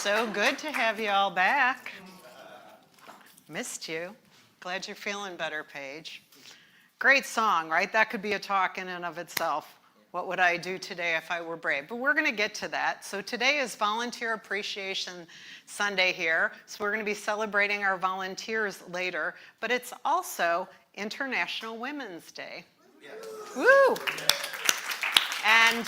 So good to have you all back. Missed you. Glad you're feeling better, Paige. Great song, right? That could be a talk in and of itself. What would I do today if I were brave? But we're going to get to that. So today is Volunteer Appreciation Sunday here. So we're going to be celebrating our volunteers later. But it's also International Women's Day. Yes. Woo! And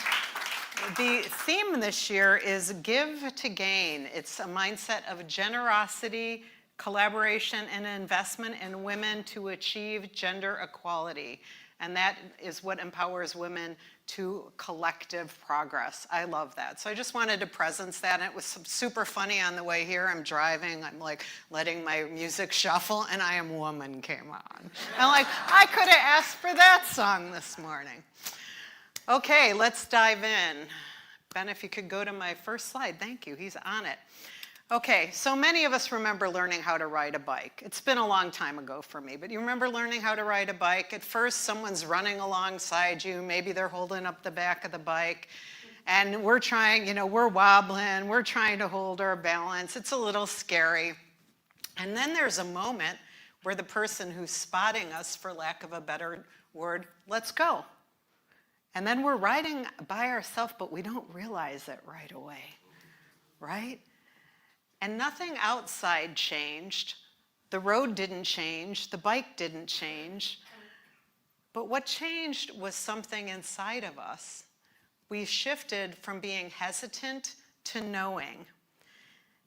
the theme this year is Give to Gain. It's a mindset of generosity, collaboration, and investment in women to achieve gender equality. And that is what empowers women to collective progress. I love that. So I just wanted to presence that. And it was super funny on the way here. I'm driving. I'm like letting my music shuffle, and I Am Woman came on. I'm like, I could have asked for that song this morning. Okay, let's dive in. Ben, if you could go to my first slide. Thank you. He's on it. Okay, so many of us remember learning how to ride a bike. It's been a long time ago for me, but you remember learning how to ride a bike? At first, someone's running alongside you. Maybe they're holding up the back of the bike. And we're trying, we're wobbling. We're trying to hold our balance. It's a little scary. And then there's a moment where the person who's spotting us, for lack of a better word, lets go. And then we're riding by ourselves, but we don't realize it right away, right? And nothing outside changed. The road didn't change. The bike didn't change. But what changed was something inside of us. We shifted from being hesitant to knowing.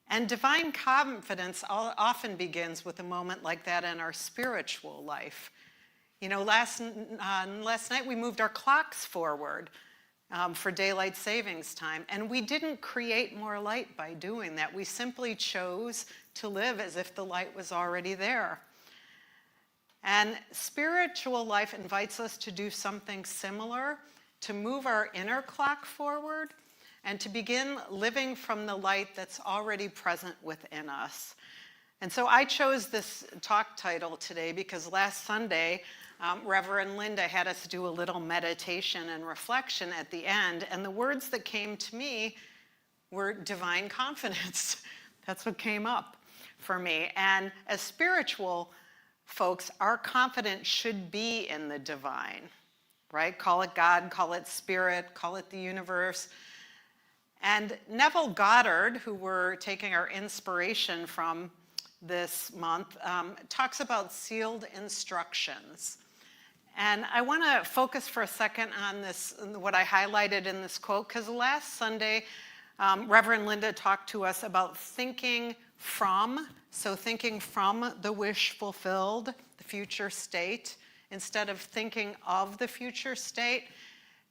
And divine confidence often begins with a moment like that in our spiritual life. Last night we moved our clocks forward for daylight savings time, and we didn't create more light by doing that. We simply chose to live as if the light was already there. And spiritual life invites us to do something similar, to move our inner clock forward, and to begin living from the light that's already present within us. And so I chose this talk title today because last Sunday, Reverend Linda had us do a little meditation and reflection at the end, and the words that came to me were divine confidence. That's what came up for me. And as spiritual folks, our confidence should be in the divine, right? Call it God, call it spirit, call it the universe. And Neville Goddard, who we're taking our inspiration from this month, talks about sealed instructions. And I want to focus for a second on this, what I highlighted in this quote, because last Sunday, Reverend Linda talked to us about thinking from the wish fulfilled, the future state, instead of thinking of the future state.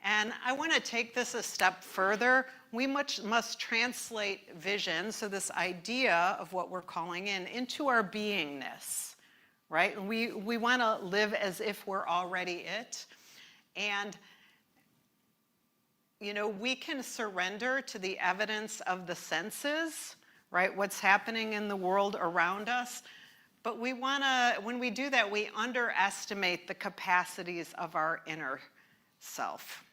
And I want to take this a step further. We must translate vision, so this idea of what we're calling into our beingness. Right? And we want to live as if we're already it. And, we can surrender to the evidence of the senses, right? What's happening in the world around us. But when we do that, we underestimate the capacities of our inner self.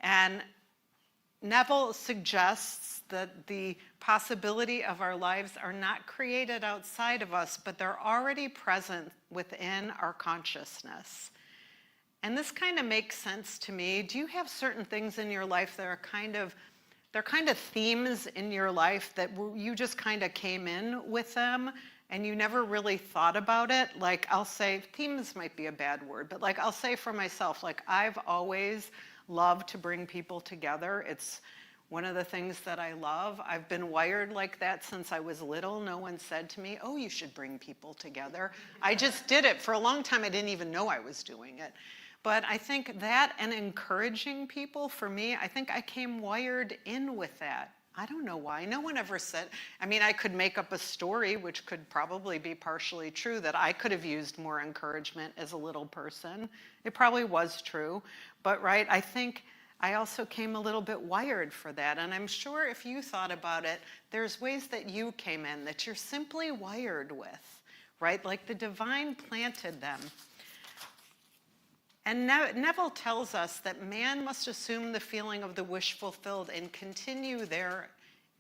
And Neville suggests that the possibility of our lives are not created outside of us, but they're already present within our consciousness. And this kind of makes sense to me. Do you have certain things in your life that are they're kind of themes in your life that you just kind of came in with them and you never really thought about it? Like, I'll say, themes might be a bad word, but I'll say for myself, I've always loved to bring people together. It's one of the things that I love. I've been wired like that since I was little. No one said to me, oh, you should bring people together. I just did it. For a long time, I didn't even know I was doing it. But I think that and encouraging people, for me, I think I came wired in with that. I don't know why. No one ever said, I could make up a story, which could probably be partially true, that I could have used more encouragement as a little person. It probably was true. But, right, I think I also came a little bit wired for that. And I'm sure if you thought about it, there's ways that you came in that you're simply wired with, right? Like the divine planted them. And Neville tells us that man must assume the feeling of the wish fulfilled and continue there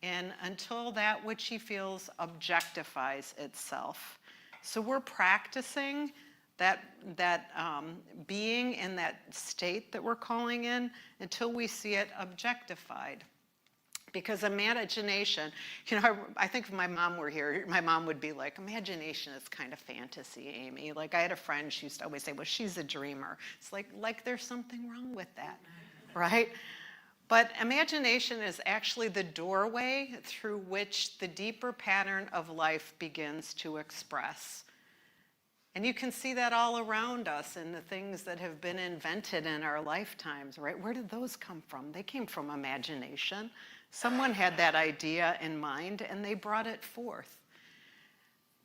in until that which he feels objectifies itself. So we're practicing that being in that state that we're calling in until we see it objectified. Because imagination, I think if my mom were here, my mom would be like, imagination is kind of fantasy, Aimee. Like I had a friend, she used to always say, well, she's a dreamer. It's like there's something wrong with that, right? But imagination is actually the doorway through which the deeper pattern of life begins to express. And you can see that all around us in the things that have been invented in our lifetimes, right? Where did those come from? They came from imagination. Someone had that idea in mind and they brought it forth.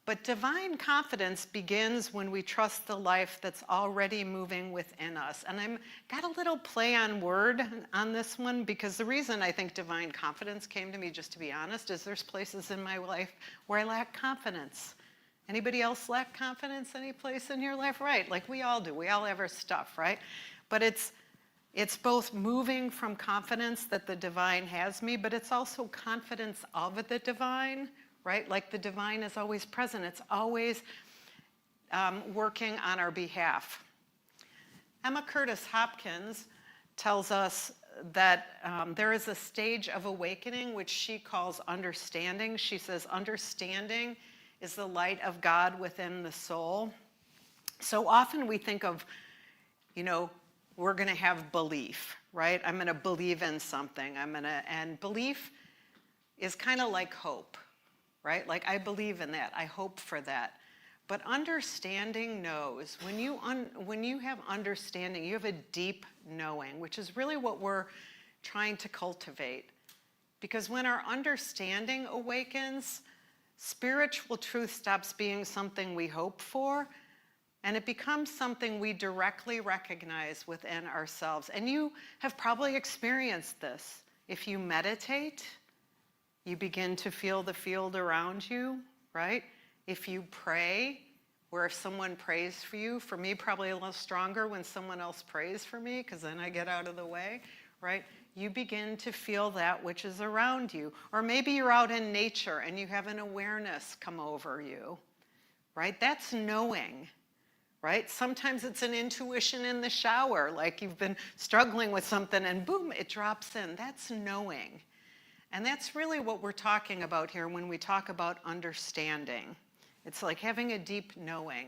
But divine confidence begins when we trust the life that's already moving within us. And I've got a little play on word on this one because the reason I think divine confidence came to me, just to be honest, is there's places in my life where I lack confidence. Anybody else lack confidence any place in your life? Right, like we all do. We all have our stuff, right? But it's both moving from confidence that the divine has me, but it's also confidence of the divine, right? Like the divine is always present. It's always working on our behalf. Emma Curtis Hopkins tells us that there is a stage of awakening which she calls understanding. She says understanding is the light of God within the soul. So often we think of, we're going to have belief, right? I'm going to believe in something. And belief is kind of like hope, right? Like I believe in that. I hope for that. But understanding knows. When you have understanding, you have a deep knowing, which is really what we're trying to cultivate. Because when our understanding awakens, spiritual truth stops being something we hope for, and it becomes something we directly recognize within ourselves. And you have probably experienced this. If you meditate, you begin to feel the field around you, right? If you pray, where if someone prays for you, for me probably a little stronger when someone else prays for me, because then I get out of the way, right? You begin to feel that which is around you. Or maybe you're out in nature and you have an awareness come over you, right? That's knowing, right? Sometimes it's an intuition in the shower, like you've been struggling with something and boom, it drops in. That's knowing. And that's really what we're talking about here when we talk about understanding. It's like having a deep knowing.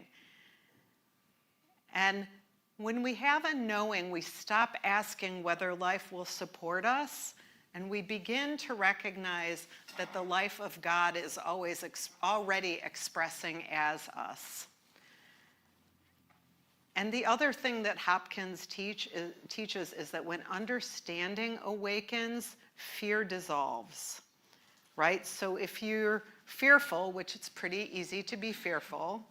And when we have a knowing, we stop asking whether life will support us, and we begin to recognize that the life of God is always already expressing as us. And the other thing that Hopkins teaches is that when understanding awakens, fear dissolves, right? So if you're fearful, which it's pretty easy to be fearful,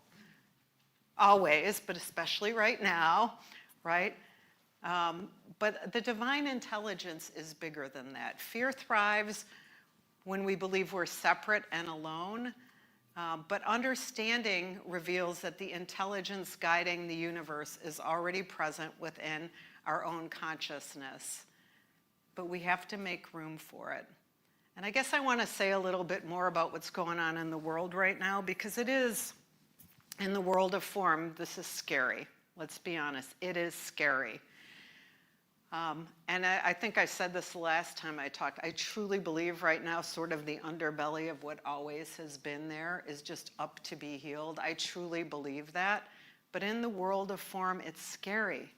always, but especially right now, right? But the divine intelligence is bigger than that. Fear thrives when we believe we're separate and alone, but understanding reveals that the intelligence guiding the universe is already present within our own consciousness. But we have to make room for it. And I guess I want to say a little bit more about what's going on in the world right now, because it is, in the world of form, this is scary. Let's be honest, it is scary. And I think I said this the last time I talked. I truly believe right now sort of the underbelly of what always has been there is just up to be healed. I truly believe that. But in the world of form, it's scary.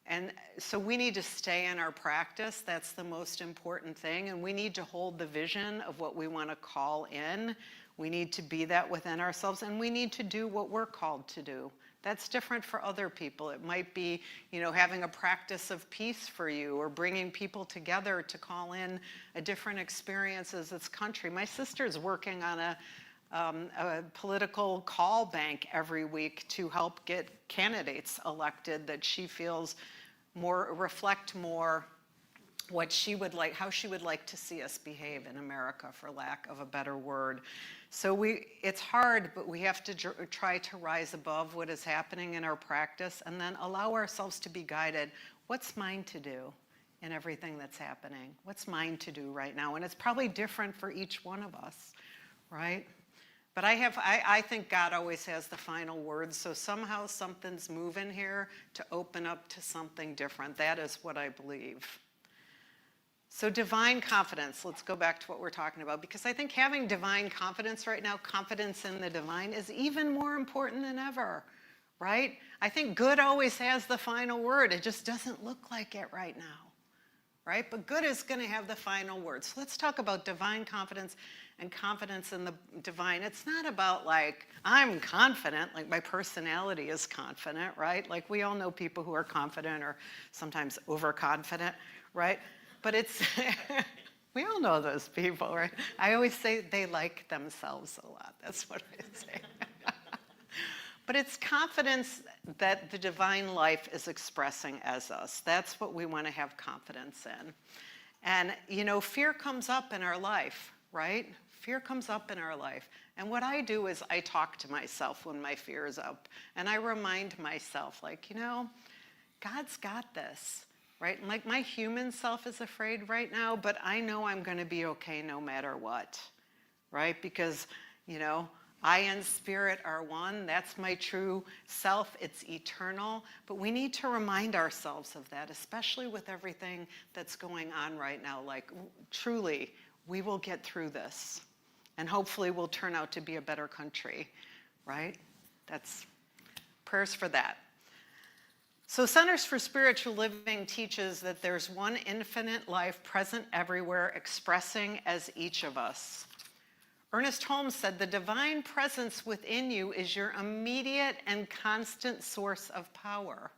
And so we need to stay in our practice. That's the most important thing. And we need to hold the vision of what we want to call in. We need to be that within ourselves, and we need to do what we're called to do. That's different for other people. It might be, having a practice of peace for you, or bringing people together to call in a different experience as this country. My sister's working on a political call bank every week to help get candidates elected that she feels reflect more what she would like, how she would like to see us behave in America, for lack of a better word. So it's hard, but we have to try to rise above what is happening in our practice and then allow ourselves to be guided. What's mine to do in everything that's happening? What's mine to do right now? And it's probably different for each one of us, right? But I think God always has the final word, so somehow something's moving here to open up to something different. That is what I believe. So divine confidence, let's go back to what we're talking about, because I think having divine confidence right now, confidence in the divine, is even more important than ever, right? I think good always has the final word. It just doesn't look like it right now, right? But good is going to have the final word. So let's talk about divine confidence and confidence in the divine. It's not about like, I'm confident, like my personality is confident, right? Like we all know people who are confident or sometimes overconfident, right? But it's, we all know those people, right? I always say they like themselves a lot. That's what I say. But it's confidence that the divine life is expressing as us. That's what we want to have confidence in. And, you know, fear comes up in our life, right? Fear comes up in our life. And what I do is I talk to myself when my fear is up. And I remind myself, like, you know, God's got this, right? And like my human self is afraid right now, but I know I'm going to be okay no matter what, right? Because, you know, I and spirit are one. That's my true self. It's eternal. But we need to remind ourselves of that, especially with everything that's going on right now. Like, truly, we will get through this. And hopefully we'll turn out to be a better country, right? That's prayers for that. So Centers for Spiritual Living teaches that there's one infinite life present everywhere, expressing as each of us. Ernest Holmes said, the divine presence within you is your immediate and constant source of power.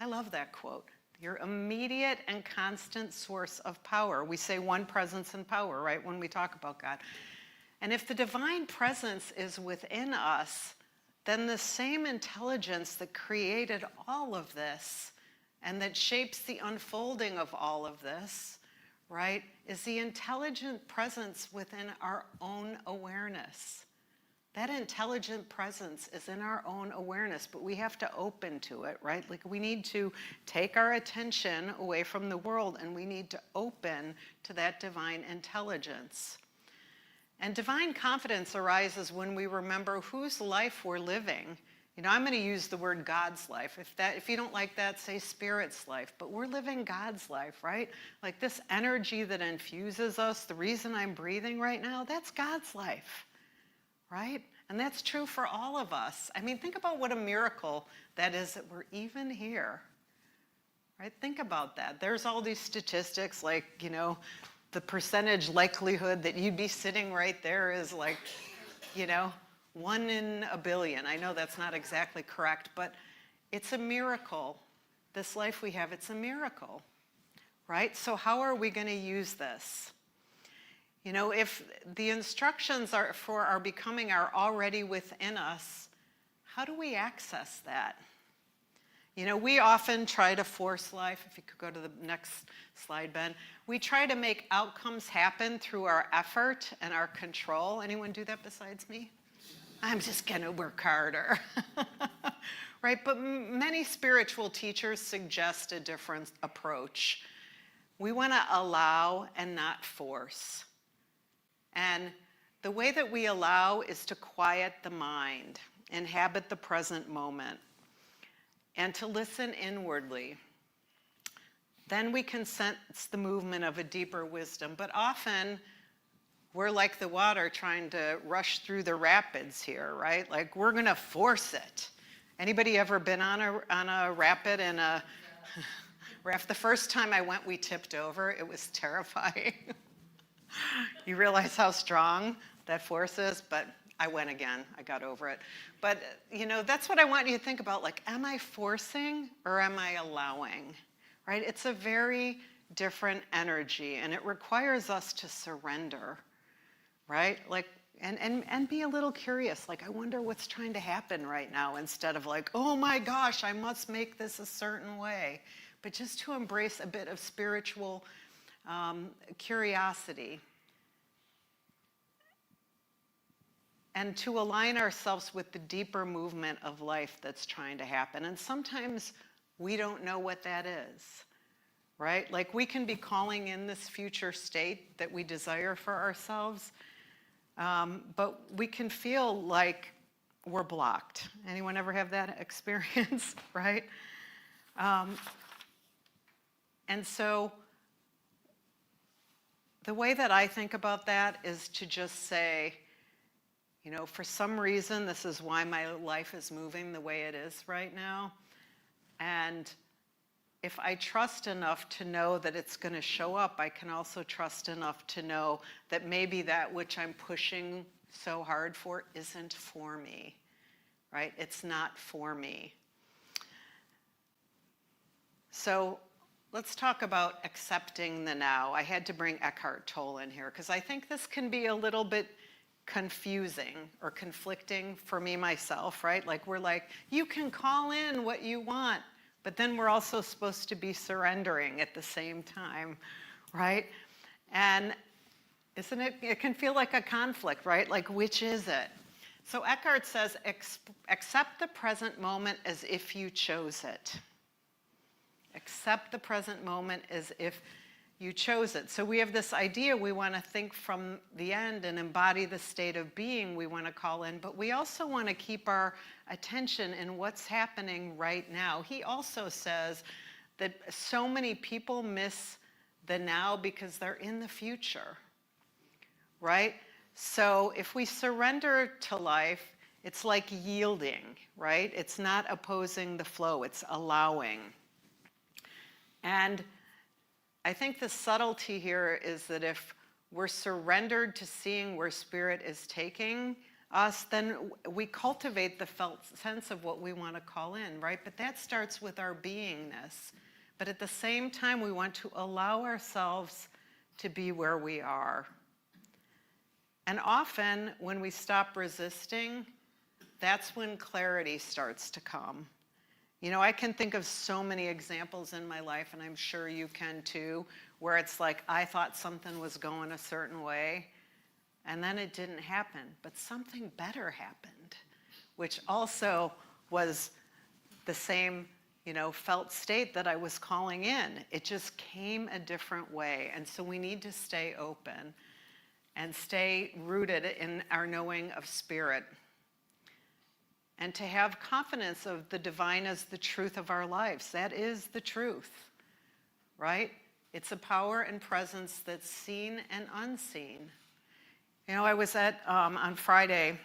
I love that quote. Your immediate and constant source of power. We say one presence and power, right, when we talk about God. And if the divine presence is within us, then the same intelligence that created all of this and that shapes the unfolding of all of this, right, is the intelligent presence within our own awareness. That intelligent presence is in our own awareness, but we have to open to it, right? Like we need to take our attention away from the world and we need to open to that divine intelligence. And divine confidence arises when we remember whose life we're living. You know, I'm going to use the word God's life. If you don't like that, say Spirit's life. But we're living God's life, right? Like this energy that infuses us, the reason I'm breathing right now, that's God's life, right? And that's true for all of us. I mean, think about what a miracle that is that we're even here, right? Think about that. There's all these statistics like, you know, the percentage likelihood that you'd be sitting right there is like, you know, 1 in a billion. I know that's not exactly correct, but it's a miracle. This life we have, it's a miracle, right? So how are we going to use this? You know, if the instructions for our becoming are already within us, how do we access that? You know, we often try to force life. If you could go to the next slide, Ben. We try to make outcomes happen through our effort and our control. Anyone do that besides me? I'm just going to work harder. Right? But many spiritual teachers suggest a different approach. We want to allow and not force. And the way that we allow is to quiet the mind, inhabit the present moment, and to listen inwardly. Then we can sense the movement of a deeper wisdom. But often, we're like the water trying to rush through the rapids here, right? Like we're going to force it. Anybody ever been on a rapid and a raft? The first time I went, we tipped over. It was terrifying. You realize how strong that force is, but I went again. I got over it. But, you know, that's what I want you to think about. Like, am I forcing or am I allowing? Right? It's a very different energy, and it requires us to surrender, right? Like, and be a little curious. Like, I wonder what's trying to happen right now, instead of like, oh my gosh, I must make this a certain way. But just to embrace a bit of spiritual curiosity. And to align ourselves with the deeper movement of life that's trying to happen. And sometimes we don't know what that is, right? Like we can be calling in this future state that we desire for ourselves, but we can feel like we're blocked. Anyone ever have that experience, right? And so the way that I think about that is to just say, you know, for some reason, this is why my life is moving the way it is right now. And if I trust enough to know that it's going to show up, I can also trust enough to know that maybe that which I'm pushing so hard for isn't for me, right? It's not for me. So let's talk about accepting the now. I had to bring Eckhart Tolle in here because I think this can be a little bit confusing or conflicting for me myself, right? Like we're like, you can call in what you want, but then we're also supposed to be surrendering at the same time, right? And isn't it, it can feel like a conflict, right? Like, which is it? So Eckhart says, accept the present moment as if you chose it. Accept the present moment as if you chose it. So we have this idea we want to think from the end and embody the state of being we want to call in, but we also want to keep our attention in what's happening right now. He also says that so many people miss the now because they're in the future, right? So if we surrender to life, it's like yielding, right? It's not opposing the flow, it's allowing. And I think the subtlety here is that if we're surrendered to seeing where Spirit is taking us, then we cultivate the felt sense of what we want to call in, right? But that starts with our beingness. But at the same time, we want to allow ourselves to be where we are. And often, when we stop resisting, that's when clarity starts to come. You know, I can think of so many examples in my life, and I'm sure you can too, where it's like I thought something was going a certain way, and then it didn't happen, but something better happened, which also was the same, you know, felt state that I was calling in. It just came a different way, and so we need to stay open and stay rooted in our knowing of Spirit. And to have confidence of the divine as the truth of our lives. That is the truth, right? It's a power and presence that's seen and unseen. You know, I was at, on Friday,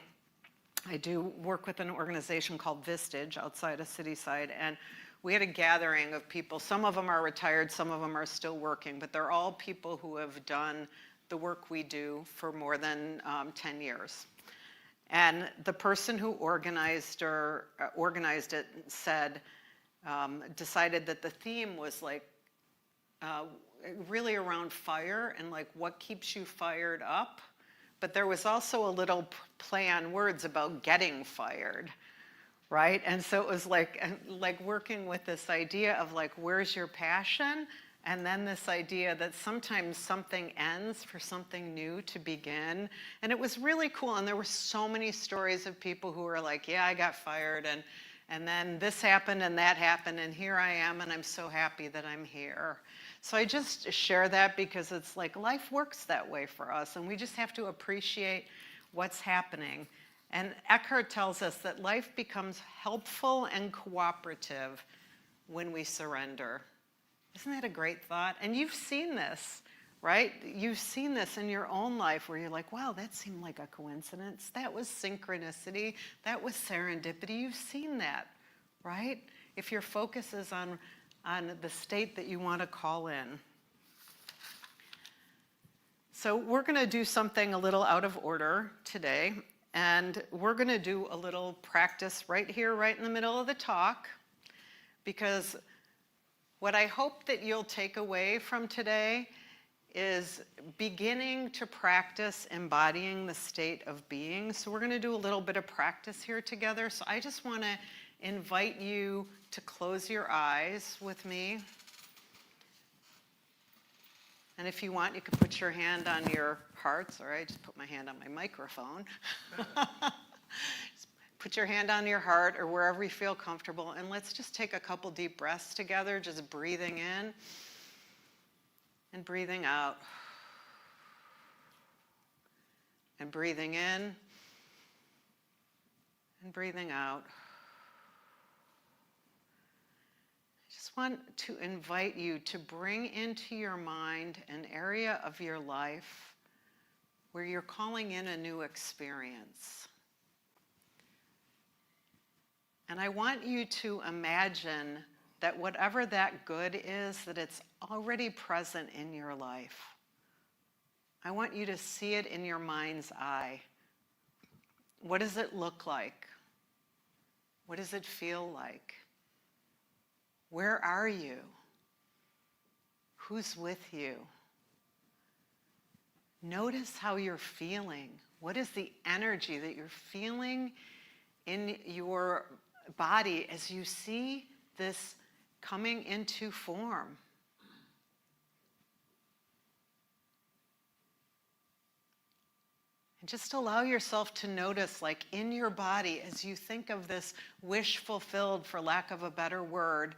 I do work with an organization called Vistage outside of Cityside, and we had a gathering of people. Some of them are retired, some of them are still working, but they're all people who have done the work we do for more than 10 years. And the person who organized it said, decided that the theme was like really around fire and like what keeps you fired up. But there was also a little play on words about getting fired, right? And so it was like working with this idea of like, where's your passion? And then this idea that sometimes something ends for something new to begin. And it was really cool. And there were so many stories of people who were like, yeah, I got fired. And then this happened and that happened. And here I am. And I'm so happy that I'm here. So I just share that because it's like life works that way for us. And we just have to appreciate what's happening. And Eckhart tells us that life becomes helpful and cooperative when we surrender. Isn't that a great thought? And you've seen this, right? You've seen this in your own life where you're like, wow, that seemed like a coincidence. That was synchronicity. That was serendipity. You've seen that, right? If your focus is on the state that you want to call in. So we're going to do something a little out of order today. And we're going to do a little practice right here, right in the middle of the talk. Because what I hope that you'll take away from today is beginning to practice embodying the state of being. So we're going to do a little bit of practice here together. So I just want to invite you to close your eyes with me. And if you want, you can put your hand on your heart. Sorry, I just put my hand on my microphone. Put your hand on your heart or wherever you feel comfortable, and let's just take a couple deep breaths together, just breathing in And breathing out. And breathing in. And breathing out. I just want to invite you to bring into your mind an area of your life where you're calling in a new experience. And I want you to imagine that whatever that good is, that it's already present in your life. I want you to see it in your mind's eye. What does it look like? What does it feel like? Where are you? Who's with you? Notice how you're feeling. What is the energy that you're feeling in your body as you see this coming into form? And just allow yourself to notice, like in your body, as you think of this wish fulfilled, for lack of a better word,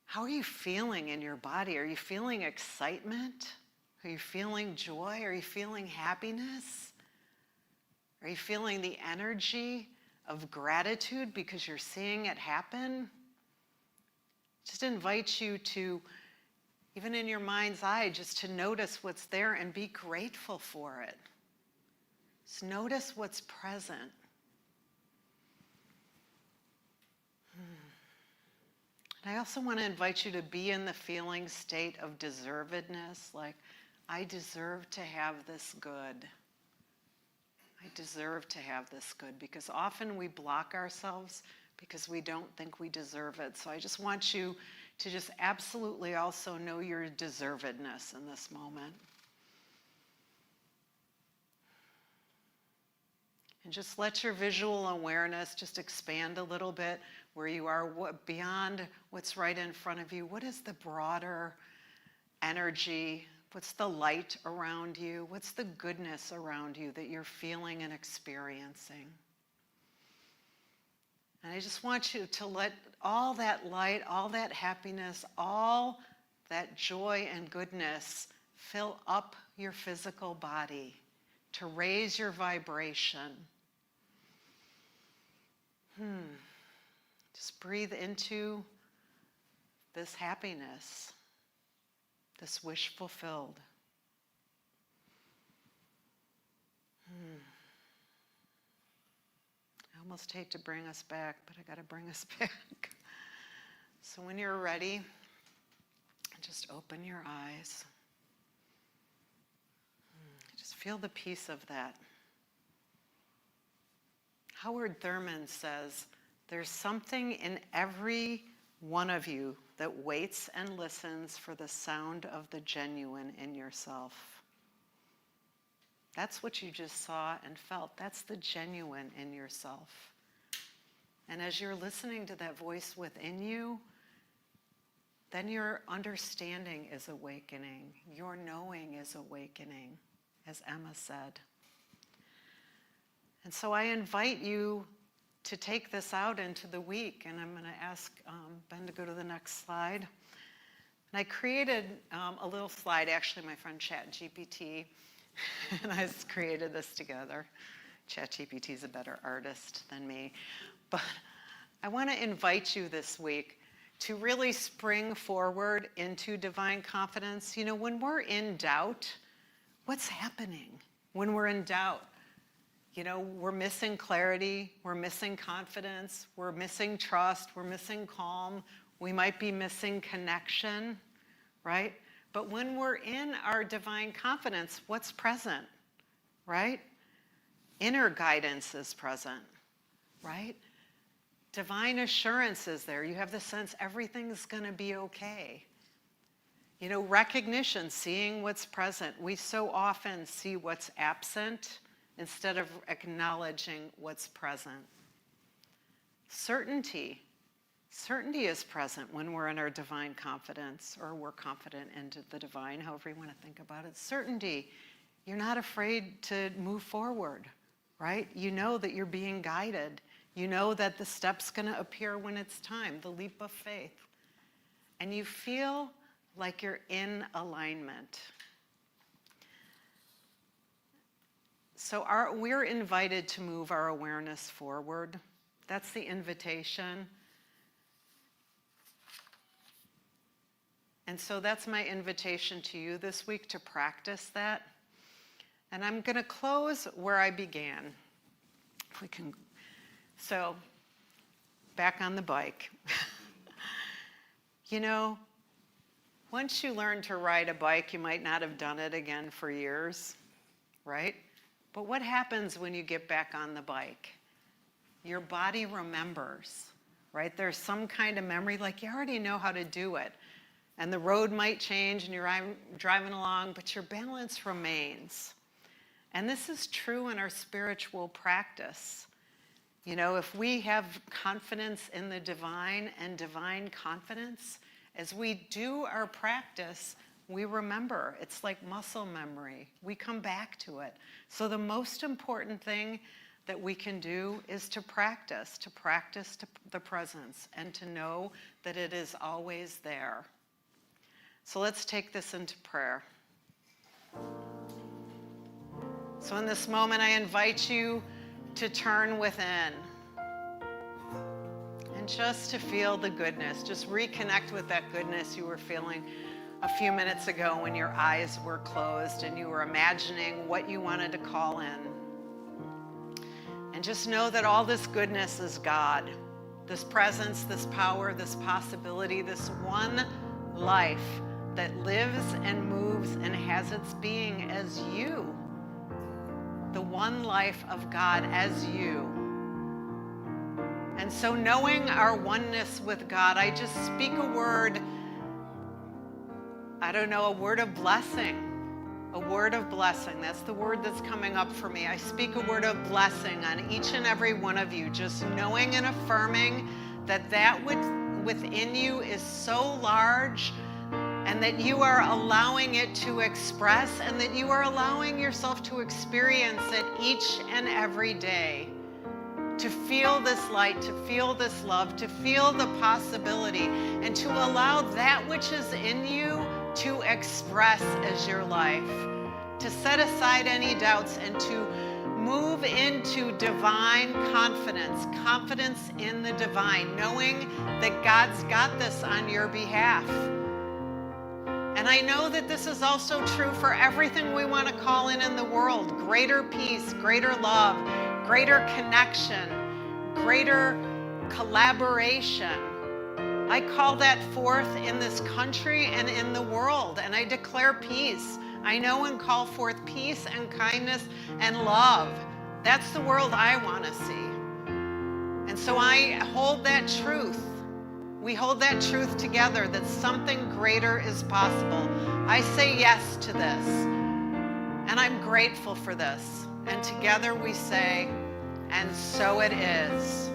how are you feeling in your body? Are you feeling excitement? Are you feeling joy? Are you feeling happiness? Are you feeling the energy of gratitude because you're seeing it happen? Just invite you to, even in your mind's eye, just to notice what's there and be grateful for it. Just notice what's present. And I also want to invite you to be in the feeling state of deservedness, like, I deserve to have this good. I deserve to have this good, because often we block ourselves because we don't think we deserve it. So I just want you to just absolutely also know your deservedness in this moment. And just let your visual awareness just expand a little bit where you are, beyond what's right in front of you. What is the broader energy? What's the light around you? What's the goodness around you that you're feeling and experiencing? And I just want you to let all that light, all that happiness, all that joy and goodness fill up your physical body to raise your vibration. Just breathe into this happiness, this wish fulfilled. I almost hate to bring us back, but I got to bring us back. So when you're ready, just open your eyes. Just feel the peace of that. Howard Thurman says, there's something in every one of you that waits and listens for the sound of the genuine in yourself. That's what you just saw and felt. That's the genuine in yourself. And as you're listening to that voice within you, then your understanding is awakening. Your knowing is awakening, as Emma said. And so I invite you to take this out into the week, and I'm going to ask Ben to go to the next slide. And I created a little slide, actually my friend ChatGPT and I created this together. ChatGPT is a better artist than me. But I want to invite you this week to really spring forward into divine confidence. You know, when we're in doubt, what's happening when we're in doubt? You know, we're missing clarity, we're missing confidence, we're missing trust, we're missing calm, we might be missing connection, right? But when we're in our divine confidence, what's present, right? Inner guidance is present, right? Divine assurance is there. You have the sense everything's going to be okay. You know, recognition, seeing what's present. We so often see what's absent instead of acknowledging what's present. Certainty. Certainty is present when we're in our divine confidence, or we're confident into the divine, however you want to think about it. Certainty. You're not afraid to move forward, right? You know that you're being guided. You know that the step's going to appear when it's time, the leap of faith. And you feel like you're in alignment. So we're invited to move our awareness forward. That's the invitation. And so that's my invitation to you this week, to practice that. And I'm going to close where I began. If we can. So, back on the bike. You know, once you learn to ride a bike, you might not have done it again for years, right? But what happens when you get back on the bike? Your body remembers, right? There's some kind of memory, like you already know how to do it. And the road might change and you're driving along, but your balance remains. And this is true in our spiritual practice. You know, if we have confidence in the divine and divine confidence, as we do our practice, we remember. It's like muscle memory. We come back to it. So the most important thing that we can do is to practice the presence and to know that it is always there. So let's take this into prayer. So in this moment, I invite you to turn within and just to feel the goodness. Just reconnect with that goodness you were feeling a few minutes ago when your eyes were closed and you were imagining what you wanted to call in. And just know that all this goodness is God. This presence, this power, this possibility, this one life that lives and moves and has its being as you. The one life of God as you. And so knowing our oneness with God, I just speak a word, a word of blessing. A word of blessing. That's the word that's coming up for me. I speak a word of blessing on each and every one of you, just knowing and affirming that within you is so large, and that you are allowing it to express, and that you are allowing yourself to experience it each and every day. To feel this light, to feel this love, to feel the possibility, and to allow that which is in you to express as your life. To set aside any doubts and to move into divine confidence, confidence in the divine, knowing that God's got this on your behalf. And I know that this is also true for everything we want to call in the world. Greater peace, greater love, greater connection, greater collaboration. I call that forth in this country and in the world, and I declare peace. I know and call forth peace and kindness and love. That's the world I want to see. And so I hold that truth. We hold that truth together, that something greater is possible. I say yes to this, and I'm grateful for this. And together we say, and so it is.